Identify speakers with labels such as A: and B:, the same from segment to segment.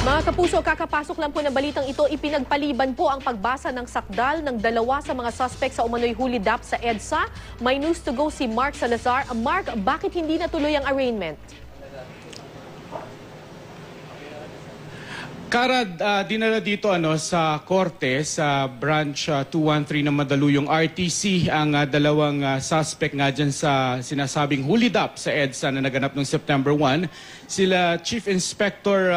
A: Mga kapuso, kakapasok lang po ng balitang ito, ipinagpaliban po ang pagbasa ng sakdal ng dalawa sa mga suspect sa umano'y hulidap sa EDSA. May news to go si Mark Salazar. Mark, bakit hindi natuloy ang arraignment?
B: Kara, dinala dito sa korte sa branch 213 ng Mandaluyong RTC ang dalawang suspect nga dyan sa sinasabing hulidap sa EDSA na naganap noong September 1. Sila Chief Inspector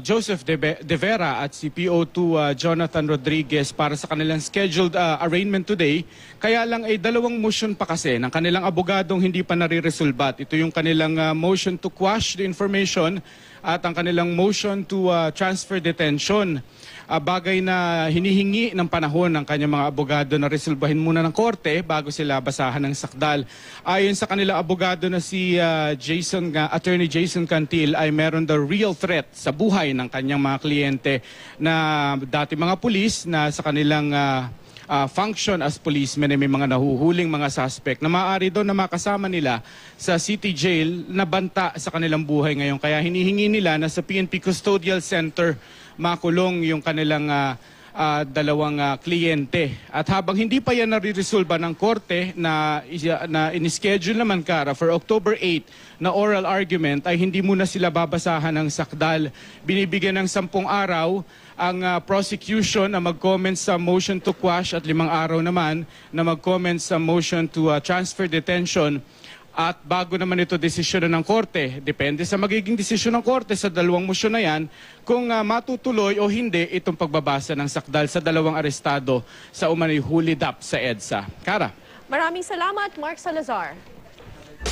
B: Joseph De Vera at si PO2 Jonathan Rodriguez para sa kanilang scheduled arraignment today. Kaya lang ay dalawang motion pa kasi ng kanilang abogadong hindi pa nare-resolbat. Ito yung kanilang motion to quash the information at ang kanilang motion to transfer detention. Bagay na hinihingi ng panahon ng kanyang mga abogado na resolbahin muna ng korte bago sila basahan ng sakdal. Ayon sa kanilang abogado na si Attorney Jason Cantil ay meron the real threat sa buhay ng kanyang mga kliyente na dati mga pulis na sa kanilang function as policemen ay may mga nahuhuling mga suspect na maaari doon na makasama nila sa city jail na banta sa kanilang buhay ngayon. Kaya hinihingi nila na sa PNP Custodial Center makulong yung kanilang dalawang kliyente. At habang hindi pa yan nare-resolba ng korte na in-schedule naman Kara for October 8 na oral argument ay hindi muna sila babasahan ng sakdal. Binibigyan ng 10 araw ang prosecution na mag-comment sa motion to quash at 5 araw naman na mag-comment sa motion to transfer detention. At bago naman ito desisyon ng korte, depende sa magiging desisyon ng korte sa dalawang motion na yan, kung matutuloy o hindi itong pagbabasa ng sakdal sa dalawang arestado sa umano'y hulidap sa EDSA. Kara.
A: Maraming salamat, Mark Salazar.